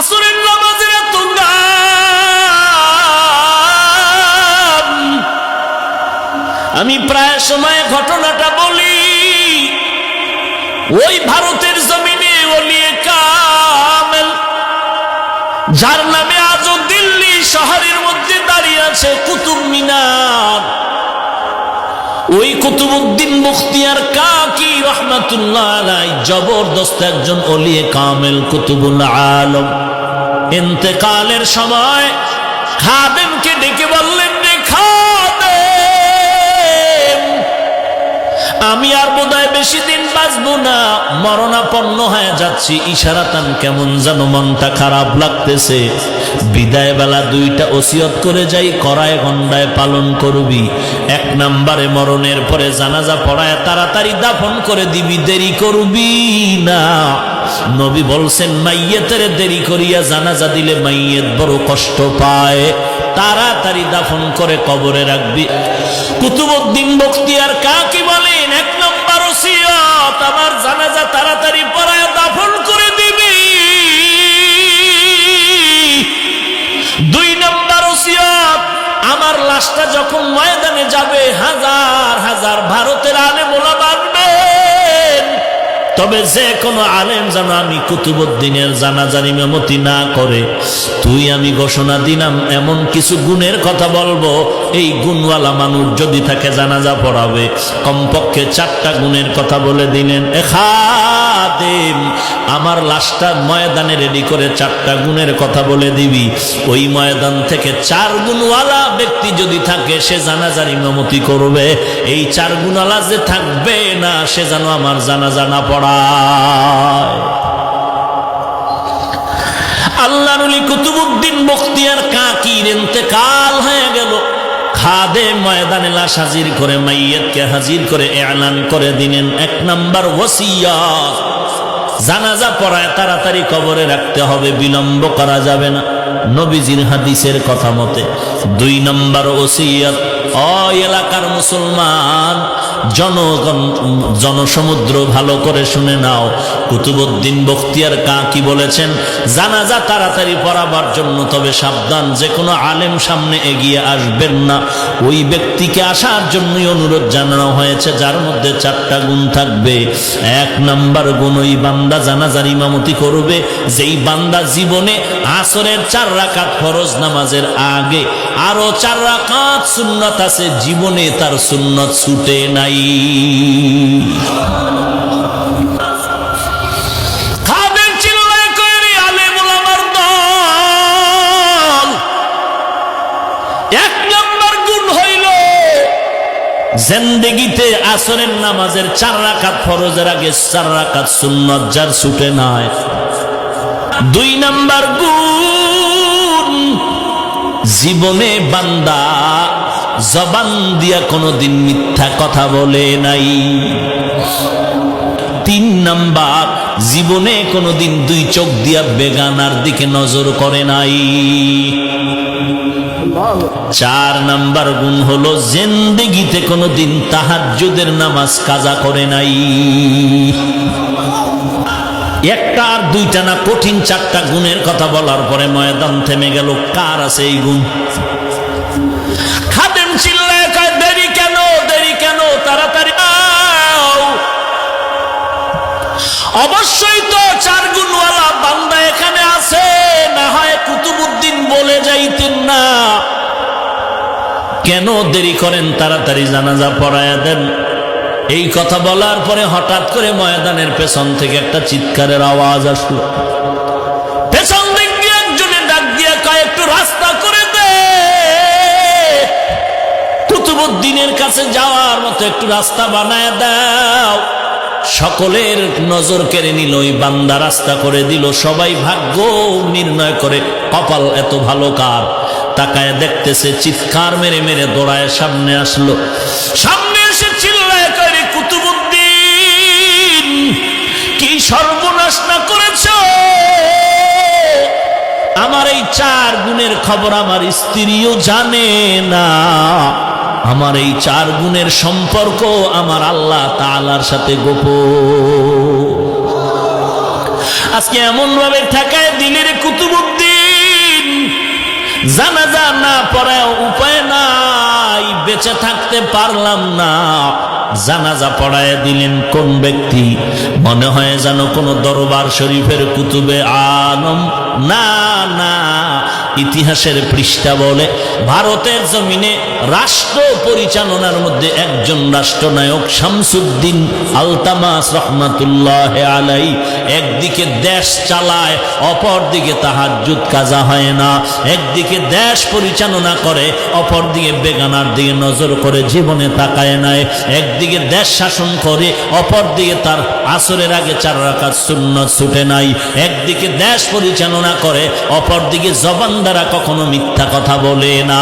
আসরের নামাজের এত দাম। আমি প্রায় সময় ঘটনাটা বলি। ওই ভারতের জমিনে ওলিয়ে কামেল, যার নামে আজও দিল্লি শহরের মধ্যে দাঁড়িয়ে আছে কুতুব মিনার, ওই কুতুবউদ্দিন মুখতিয়ার কাকি রহমাতুল্লাহ আলাইহি জবরদস্ত একজন ওলিয়ে কামেল কুতুবুল আলম। ইন্তেকালের সময় খাদেমকে ডেকে বললেন, রে খাদেম, আমি আর বোধহয় বেশি দিন বাঁচবো না, মরণাপন্ন হয়ে যাচ্ছি। ইশারাতান কেমন যেন মনটা খারাপ লাগতেছে। বিদায় বেলা দুইটা ওসিয়ত করে যাই, করায় গন্ডায় পালন করবি। এক নম্বরে মরণের পরে জানাজা পড়ায় তাড়াতাড়ি দাফন করে দিবি, দেরি করবি না। নবী বলছেন, মাইয়েতের দেরি করিয়া জানাজা দিলে মাইয়েত বড় কষ্ট পায়, তাড়াতাড়ি দাফন করে কবরে রাখবি। কুতুবউদ্দিন বখতিয়ার কাকি বলেন, এক নম্বর ওসিয়ত, আমার জানাজা তাড়াতাড়ি পড়ায় দাফন করে দিবি। দুই নম্বর ওসিয়ত, আমার লাশটা যখন ময়দানে যাবে হাজার হাজার ভারতের আলেম ওলামা আসবেন, তবে যে কোনো আলেম যেন আমি কুতুবউদ্দিনের জানাজার ইমামতি না করে। তুই আমি ঘোষণা দিলাম, এমন কিছু গুণের কথা বলবো, এই গুণওয়ালা মানুষ যদি থাকে জানাজা পড়াবে। কমপক্ষে 4টা গুণের কথা বলে দিলেন। খাদেম, আমার লাশটা ময়দানে রেডি করে 4টা গুণের কথা বলে দিবি। ওই ময়দান থেকে 4 গুণওয়ালা ব্যক্তি যদি থাকে, সে জানাজার ইমামতি করবে। এই 4 গুণওয়ালা যে থাকবে না, সে যেন আমার জানাজা না পড়ায়। আল্লাহর ওলি কুতুবউদ্দিন বখতিয়ার কাকির ইন্তেকাল হয়ে গেল। খাদেম ময়দানে লাশ হাজির করে, মাইয়াতকে হাজির করে এলান করে দিলেন, 1 নম্বর ওসিয়ত, জানাজা পড়ায় তাড়াতাড়ি কবরে রাখতে হবে, বিলম্ব করা যাবে না নবীজির হাদিসের কথা মতে। 2 নম্বর ওসিয়ত, ওই এলাকার মুসলমান জনগণ, জনসমুদ্র ভালো করে শুনে নাও। কুতুবউদ্দিন বখতিয়ার কাকি বলেছেন, জানাজা তাড়াতাড়ি পড়াবার জন্য, তবে সাবধান, যে কোনো আলেম সামনে এগিয়ে আসবেন না। ওই ব্যক্তিকে আসার জন্যই অনুরোধ জানানো হয়েছে, যার মধ্যে 4টা গুণ থাকবে। 1 নম্বর গুণ, ওই বান্দা জানাজার ইমামতি করবে যেই বান্দা জীবনে আসরের 4 রাকাত ফরজ নামাজের আগে আরো 4 রাকাত সুন্নাত আছে, জীবনে তার সুন্নাত ছুটে নাই। খাদেম চিল্লায় কইরে আলেম ওলামার দল। 1 নম্বর গুণ হইল, জিন্দেগিতে আসরের নামাজের 4 রাকাত ফরজের আগে 4 রাকাত সুন্নাত যার ছুটে নাই। 2 নম্বর গুণ, জীবনে বান্দা জবান দিয়া কোনদিন মিথ্যা কথা বলে নাই। 3 নাম্বার, জীবনে কোনদিন 2 চোখ দিয়া বেগানার দিকে নজর করে নাই। 4 নাম্বার গুণ হলো, জিন্দেগিতে কোনদিন তাহাজ্জুদের নামাজ কাজা করে নাই। 1টা আর 2টা না, কঠিন 4টা গুণের কথা বলার পরে ময়দান থেমে গেল। কার আছে এই গুণ? খাদেম চিল্লায় কয়, দেরি কেন, দেরি কেন, তাড়াতাড়ি আও। অবশ্যই তো 4 গুণওয়ালা বান্দা এখানে আছে, না হয় কুতুবউদ্দিন বলে যাইতেন না। কেন দেরি করেন, তাড়াতাড়ি জানাজা পড়ায়া দেন। এই কথা বলার পরে হঠাৎ করে ময়দানের পেছন থেকে একটা চিৎকারের আওয়াজ আসলো। পেছন দিক দিয়ে একজনে ডাক দিয়ে কয়, একটু রাস্তা করে দে, কুতুবউদ্দিনের কাছে যাওয়ার মতো একটু রাস্তা বানায় দাও। সকলের নজর কেড়ে নিল, ওই বান্দা রাস্তা করে দিল। সবাই ভাগ্য নির্ণয় করে, কপাল এত ভালো কার। তাকায় দেখতেছে, চিৎকার মেরে মেরে দৌড়ায় সামনে আসলো। সামনে এসে চিল্লায় করে, কুতুবউদ্দিন কি সর্বনাশ না করেছ? আমার এই 4 গুণের খবর আমার স্ত্রীও জানে না। আমার এই 4 গুণের সম্পর্ক আমার আল্লাহ তাআলার সাথে গোপন। আজকে এমন ভাবে ঠেকায় দিলের কুতুব জানাজা না পড়ে উপায় নাই, বেঁচে থাকতে পারলাম না। জানাজা পড়ায় দিলেন কোন ব্যক্তি? মনে হয় যেন কোন দরবার শরীফের কুতুবে আলম। না না, ইতিহাসের পৃষ্ঠা বলে ভারতের জমিনে রাষ্ট্র পরিচালনার মধ্যে একজন রাষ্ট্রনায়ক শামসুদ্দিন আলতামাস রহমাতুল্লাহ আলাই। একদিকে দেশ চালায়, অপর দিকে তাহাজ্জুদ কাজা হয় না। একদিকে দেশ পরিচালনা করে, অপর দিকে বেগানার দিকে নজর করে জীবনে তাকায় নাই। একদিকে দেশ শাসন করে, অপর দিকে তার আসরের আগে 4 রাকাত সুন্নাত ছুটে নাই। একদিকে দেশ পরিচালনা করে, অপর দিকে জবান দ্বারা কখনো মিথ্যা কথা বলে না।